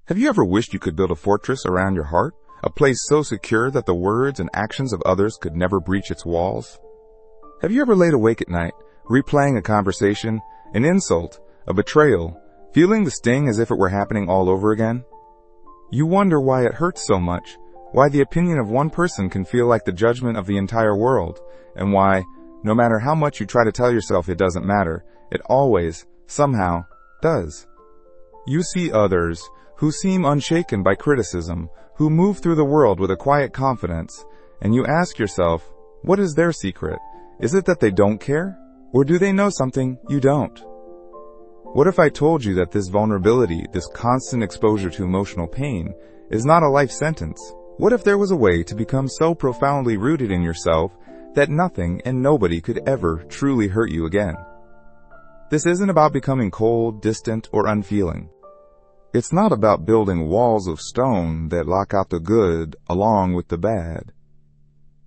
Have you ever wished you could build a fortress around your heart? A place so secure that the words and actions of others could never breach its walls? Have you ever laid awake at night, replaying a conversation, an insult, a betrayal, feeling the sting as if it were happening all over again? You wonder why it hurts so much, why the opinion of one person can feel like the judgment of the entire world, and why, no matter how much you try to tell yourself it doesn't matter, it always, somehow, does. You see others who seem unshaken by criticism, who move through the world with a quiet confidence, and you ask yourself, what is their secret? Is it that they don't care? Or do they know something you don't? What if I told you that this vulnerability, this constant exposure to emotional pain, is not a life sentence? What if there was a way to become so profoundly rooted in yourself that nothing and nobody could ever truly hurt you again? This isn't about becoming cold, distant, or unfeeling. It's not about building walls of stone that lock out the good along with the bad.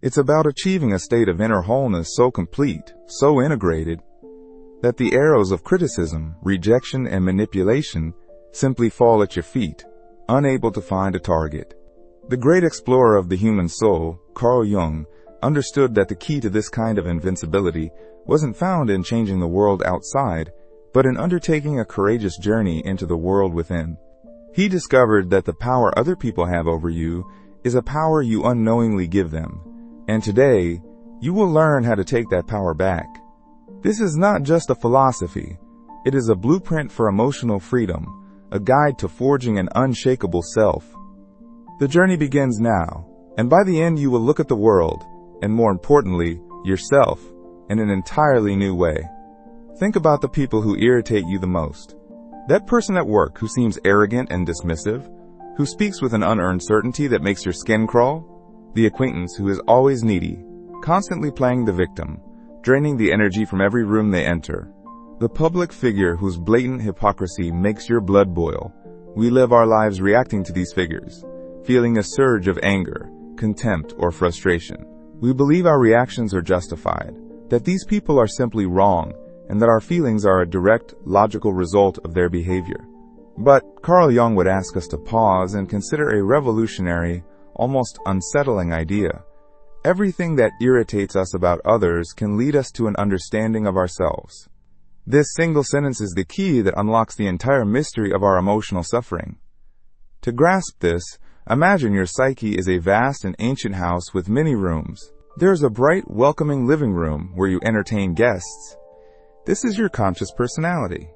It's about achieving a state of inner wholeness so complete, so integrated, that the arrows of criticism, rejection, and manipulation simply fall at your feet, unable to find a target. The great explorer of the human soul, Jung, understood that the key to this kind of invincibility wasn't found in changing the world outside, but in undertaking a courageous journey into the world within. He discovered that the power other people have over you is a power you unknowingly give them, and today, you will learn how to take that power back. This is not just a philosophy, it is a blueprint for emotional freedom, a guide to forging an unshakable self. The journey begins now, and by the end you will look at the world, and more importantly, yourself, in an entirely new way. Think about the people who irritate you the most. That person at work who seems arrogant and dismissive, who speaks with an unearned certainty that makes your skin crawl. The acquaintance who is always needy, constantly playing the victim, draining the energy from every room they enter. The public figure whose blatant hypocrisy makes your blood boil. We live our lives reacting to these figures, feeling a surge of anger, contempt, or frustration. We believe our reactions are justified, that these people are simply wrong, and that our feelings are a direct, logical result of their behavior. But Jung would ask us to pause and consider a revolutionary, almost unsettling idea. Everything that irritates us about others can lead us to an understanding of ourselves. This single sentence is the key that unlocks the entire mystery of our emotional suffering. To grasp this, imagine your psyche is a vast and ancient house with many rooms. There is a bright, welcoming living room where you entertain guests. This is your conscious personality,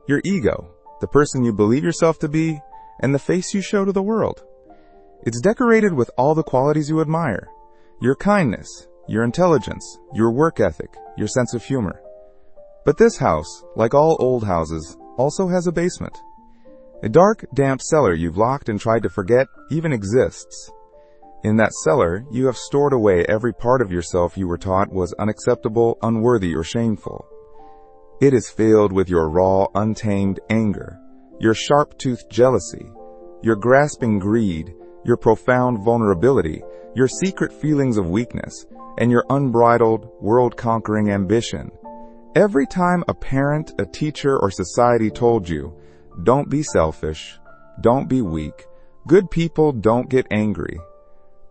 your ego, the person you believe yourself to be, and the face you show to the world. It's decorated with all the qualities you admire, your kindness, your intelligence, your work ethic, your sense of humor. But this house, like all old houses, also has a basement. A dark, damp cellar you've locked and tried to forget even exists. In that cellar, you have stored away every part of yourself you were taught was unacceptable, unworthy, or shameful. It is filled with your raw, untamed anger, your sharp-toothed jealousy, your grasping greed, your profound vulnerability, your secret feelings of weakness, and your unbridled, world-conquering ambition. Every time a parent, a teacher, or society told you, don't be selfish, don't be weak, good people don't get angry,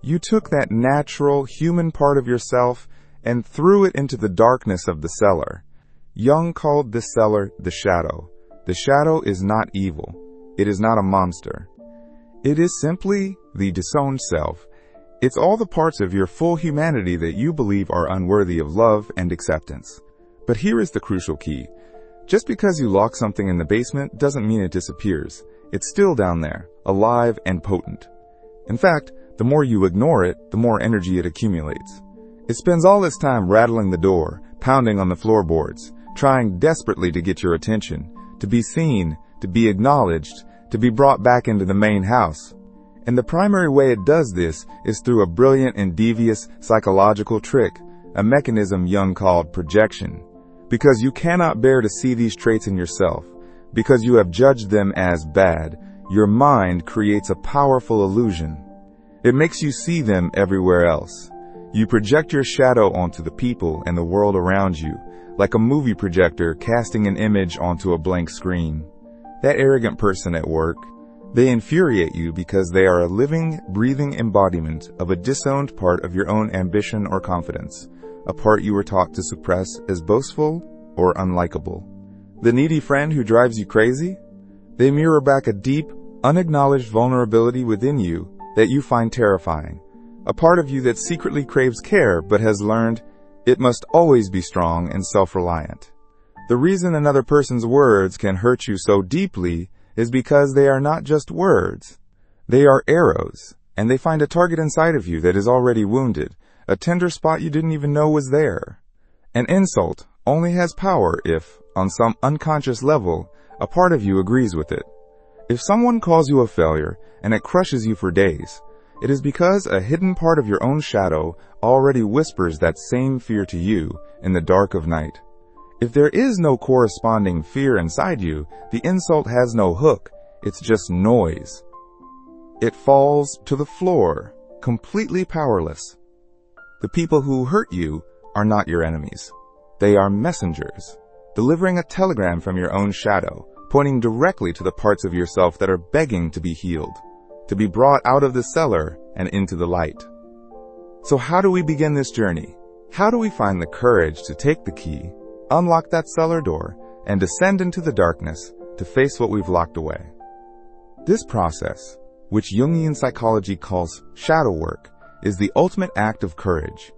you took that natural, human part of yourself and threw it into the darkness of the cellar. Jung called this cellar the shadow. The shadow is not evil. It is not a monster. It is simply the disowned self. It's all the parts of your full humanity that you believe are unworthy of love and acceptance. But here is the crucial key. Just because you lock something in the basement doesn't mean it disappears. It's still down there, alive and potent. In fact, the more you ignore it, the more energy it accumulates. It spends all its time rattling the door, pounding on the floorboards, trying desperately to get your attention, to be seen, to be acknowledged, to be brought back into the main house. And the primary way it does this is through a brilliant and devious psychological trick, a mechanism Jung called projection. Because you cannot bear to see these traits in yourself, because you have judged them as bad, your mind creates a powerful illusion. It makes you see them everywhere else. You project your shadow onto the people and the world around you, like a movie projector casting an image onto a blank screen. That arrogant person at work, They infuriate you because they are a living, breathing embodiment of a disowned part of your own ambition or confidence, a part you were taught to suppress as boastful or unlikable. The needy friend who drives you crazy? They mirror back a deep, unacknowledged vulnerability within you that you find terrifying, a part of you that secretly craves care but has learned it must always be strong and self-reliant. The reason another person's words can hurt you so deeply is because they are not just words. They are arrows, and they find a target inside of you that is already wounded, a tender spot you didn't even know was there. An insult only has power if, on some unconscious level, a part of you agrees with it. If someone calls you a failure and it crushes you for days, it is because a hidden part of your own shadow already whispers that same fear to you in the dark of night. If there is no corresponding fear inside you, the insult has no hook, it's just noise. It falls to the floor, completely powerless. The people who hurt you are not your enemies. They are messengers, delivering a telegram from your own shadow, pointing directly to the parts of yourself that are begging to be healed, to be brought out of the cellar and into the light. So how do we begin this journey? How do we find the courage to take the key, unlock that cellar door, and descend into the darkness to face what we've locked away? This process, which Jungian psychology calls shadow work, is the ultimate act of courage.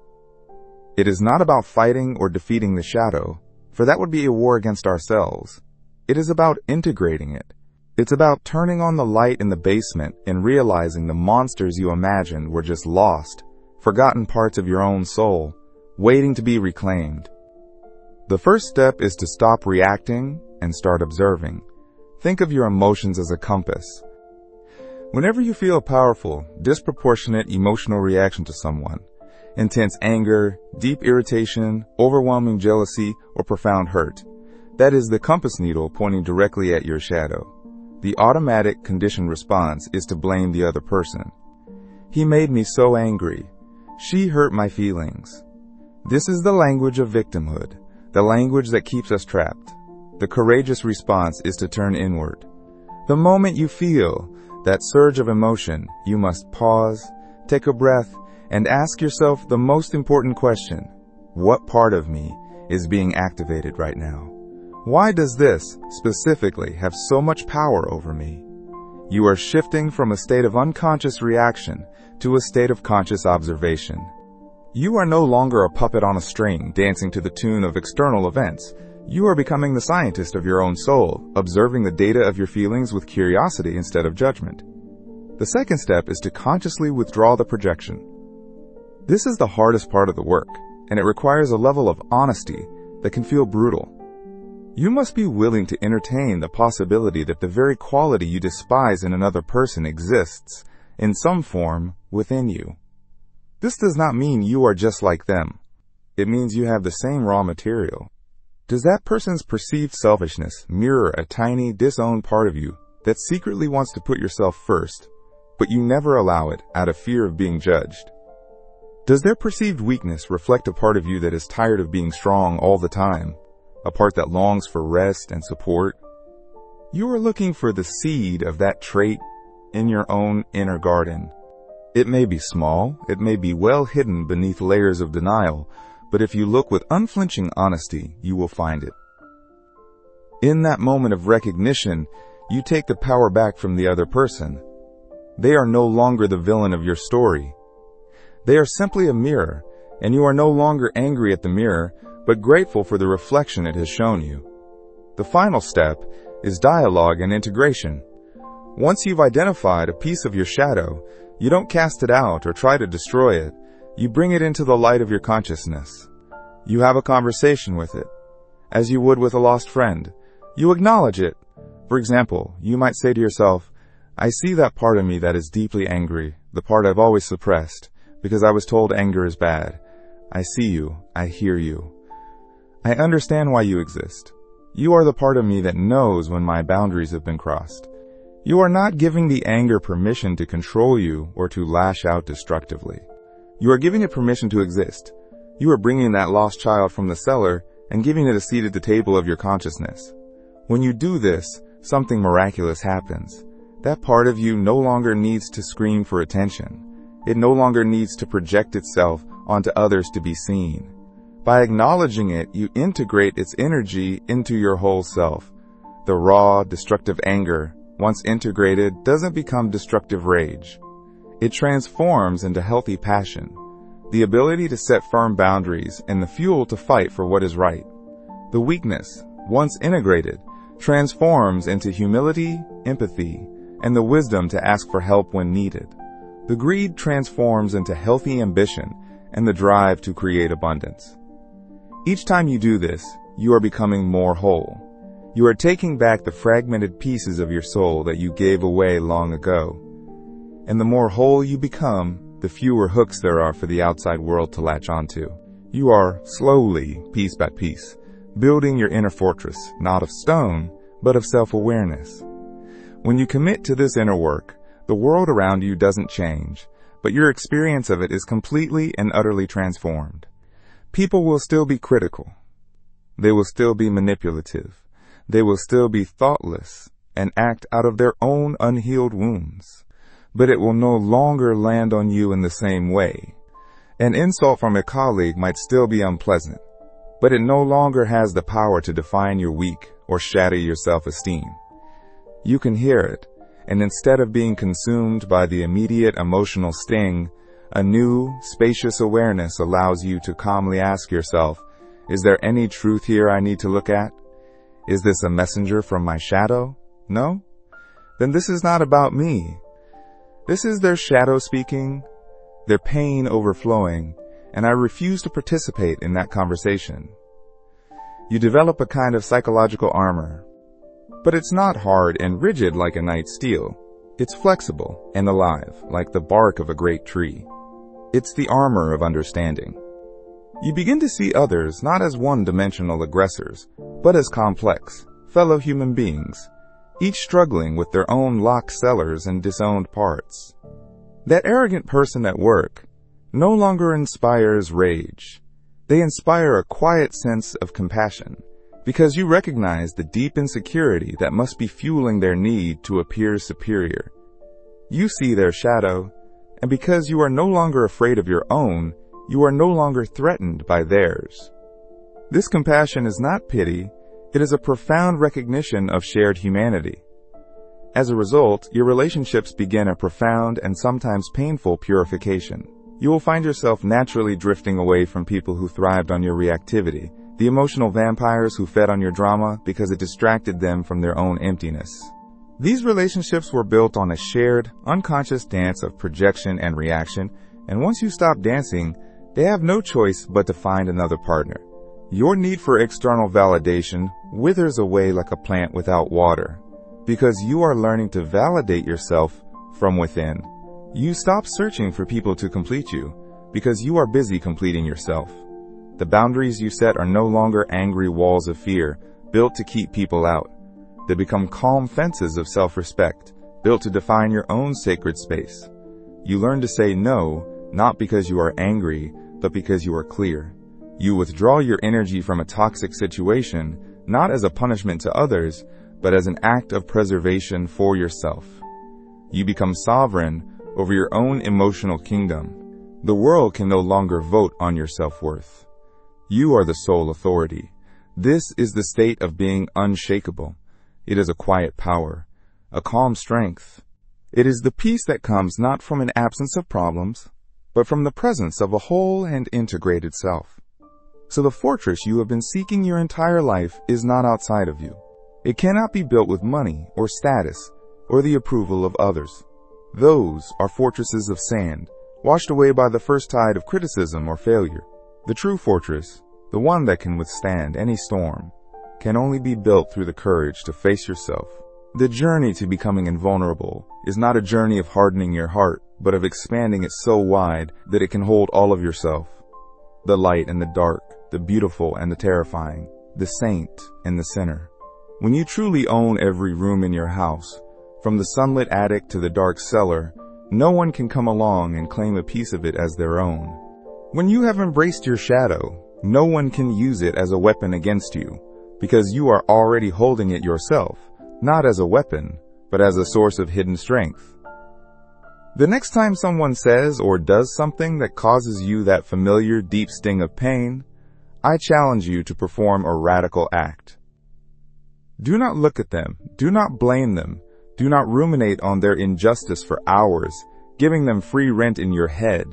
It is not about fighting or defeating the shadow, for that would be a war against ourselves. It is about integrating it. It's about turning on the light in the basement and realizing the monsters you imagined were just lost, forgotten parts of your own soul, waiting to be reclaimed. The first step is to stop reacting and start observing. Think of your emotions as a compass. Whenever you feel a powerful, disproportionate emotional reaction to someone, intense anger, deep irritation, overwhelming jealousy, or profound hurt, that is the compass needle pointing directly at your shadow. The automatic conditioned response is to blame the other person. He made me so angry. She hurt my feelings. This is the language of victimhood, the language that keeps us trapped. The courageous response is to turn inward. The moment you feel that surge of emotion, you must pause, take a breath, and ask yourself the most important question: what part of me is being activated right now? Why does this, specifically, have so much power over me? You are shifting from a state of unconscious reaction to a state of conscious observation. You are no longer a puppet on a string dancing to the tune of external events. You are becoming the scientist of your own soul, observing the data of your feelings with curiosity instead of judgment. The second step is to consciously withdraw the projection. This is the hardest part of the work, and it requires a level of honesty that can feel brutal. You must be willing to entertain the possibility that the very quality you despise in another person exists, in some form, within you. This does not mean you are just like them. It means you have the same raw material. Does that person's perceived selfishness mirror a tiny, disowned part of you that secretly wants to put yourself first, but you never allow it out of fear of being judged? Does their perceived weakness reflect a part of you that is tired of being strong all the time, a part that longs for rest and support? You are looking for the seed of that trait in your own inner garden. It may be small, it may be well hidden beneath layers of denial, but if you look with unflinching honesty, you will find it. In that moment of recognition, you take the power back from the other person. They are no longer the villain of your story. They are simply a mirror, and you are no longer angry at the mirror, but grateful for the reflection it has shown you. The final step is dialogue and integration. Once you've identified a piece of your shadow, you don't cast it out or try to destroy it. You bring it into the light of your consciousness. You have a conversation with it, as you would with a lost friend. You acknowledge it. For example, you might say to yourself, I see that part of me that is deeply angry, the part I've always suppressed, because I was told anger is bad. I see you. I hear you. I understand why you exist. You are the part of me that knows when my boundaries have been crossed. You are not giving the anger permission to control you or to lash out destructively. You are giving it permission to exist. You are bringing that lost child from the cellar and giving it a seat at the table of your consciousness. When you do this, something miraculous happens. That part of you no longer needs to scream for attention. It no longer needs to project itself onto others to be seen. By acknowledging it, you integrate its energy into your whole self. The raw, destructive anger, once integrated, doesn't become destructive rage. It transforms into healthy passion, the ability to set firm boundaries and the fuel to fight for what is right. The weakness, once integrated, transforms into humility, empathy, and the wisdom to ask for help when needed. The greed transforms into healthy ambition and the drive to create abundance. Each time you do this, you are becoming more whole. You are taking back the fragmented pieces of your soul that you gave away long ago. And the more whole you become, the fewer hooks there are for the outside world to latch onto. You are slowly, piece by piece, building your inner fortress, not of stone, but of self-awareness. When you commit to this inner work, the world around you doesn't change, but your experience of it is completely and utterly transformed. People will still be critical. They will still be manipulative. They will still be thoughtless and act out of their own unhealed wounds. But it will no longer land on you in the same way. An insult from a colleague might still be unpleasant, but it no longer has the power to define your weak or shatter your self-esteem. You can hear it, and instead of being consumed by the immediate emotional sting, a new, spacious awareness allows you to calmly ask yourself, is there any truth here I need to look at? Is this a messenger from my shadow? No? Then this is not about me. This is their shadow speaking, their pain overflowing, and I refuse to participate in that conversation. You develop a kind of psychological armor, but it's not hard and rigid like a knight's steel. It's flexible and alive, like the bark of a great tree. It's the armor of understanding. You begin to see others not as one-dimensional aggressors, but as complex, fellow human beings, each struggling with their own locked cellars and disowned parts. That arrogant person at work no longer inspires rage. They inspire a quiet sense of compassion, because you recognize the deep insecurity that must be fueling their need to appear superior. You see their shadow, and because you are no longer afraid of your own, you are no longer threatened by theirs. This compassion is not pity, it is a profound recognition of shared humanity. As a result, your relationships begin a profound and sometimes painful purification. You will find yourself naturally drifting away from people who thrived on your reactivity, the emotional vampires who fed on your drama because it distracted them from their own emptiness. These relationships were built on a shared, unconscious dance of projection and reaction, and once you stop dancing, they have no choice but to find another partner. Your need for external validation withers away like a plant without water, because you are learning to validate yourself from within. You stop searching for people to complete you, because you are busy completing yourself. The boundaries you set are no longer angry walls of fear, built to keep people out. They become calm fences of self-respect, built to define your own sacred space. You learn to say no, not because you are angry, but because you are clear. You withdraw your energy from a toxic situation, not as a punishment to others, but as an act of preservation for yourself. You become sovereign over your own emotional kingdom. The world can no longer vote on your self-worth. You are the sole authority. This is the state of being unshakable. It is a quiet power, a calm strength. It is the peace that comes not from an absence of problems, but from the presence of a whole and integrated self. So the fortress you have been seeking your entire life is not outside of you. It cannot be built with money or status or the approval of others. Those are fortresses of sand, washed away by the first tide of criticism or failure. The true fortress, the one that can withstand any storm, can only be built through the courage to face yourself. The journey to becoming invulnerable is not a journey of hardening your heart, but of expanding it so wide that it can hold all of yourself. The light and the dark, the beautiful and the terrifying, the saint and the sinner. When you truly own every room in your house, from the sunlit attic to the dark cellar, no one can come along and claim a piece of it as their own. When you have embraced your shadow, no one can use it as a weapon against you, because you are already holding it yourself, not as a weapon, but as a source of hidden strength. The next time someone says or does something that causes you that familiar deep sting of pain, I challenge you to perform a radical act. Do not look at them. Do not blame them. Do not ruminate on their injustice for hours, giving them free rent in your head.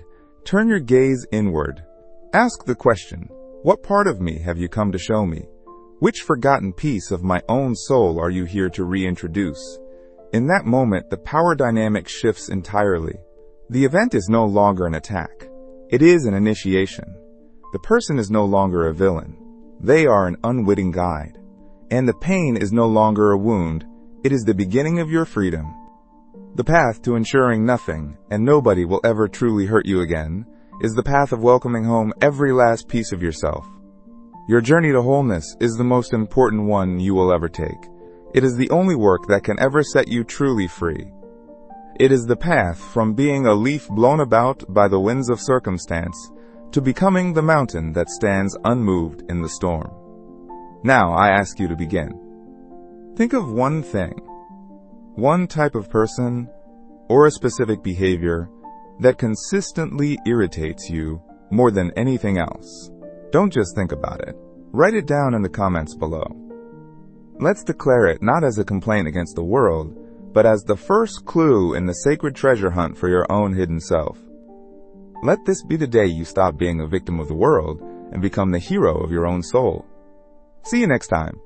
Turn your gaze inward. Ask the question, what part of me have you come to show me? Which forgotten piece of my own soul are you here to reintroduce? In that moment, the power dynamic shifts entirely. The event is no longer an attack. It is an initiation. The person is no longer a villain. They are an unwitting guide. And the pain is no longer a wound. It is the beginning of your freedom. The path to ensuring nothing and nobody will ever truly hurt you again is the path of welcoming home every last piece of yourself. Your journey to wholeness is the most important one you will ever take. It is the only work that can ever set you truly free. It is the path from being a leaf blown about by the winds of circumstance to becoming the mountain that stands unmoved in the storm. Now I ask you to begin. Think of one thing, one type of person, or a specific behavior that consistently irritates you more than anything else. Don't just think about it. Write it down in the comments below. Let's declare it not as a complaint against the world, but as the first clue in the sacred treasure hunt for your own hidden self. Let this be the day you stop being a victim of the world and become the hero of your own soul. See you next time.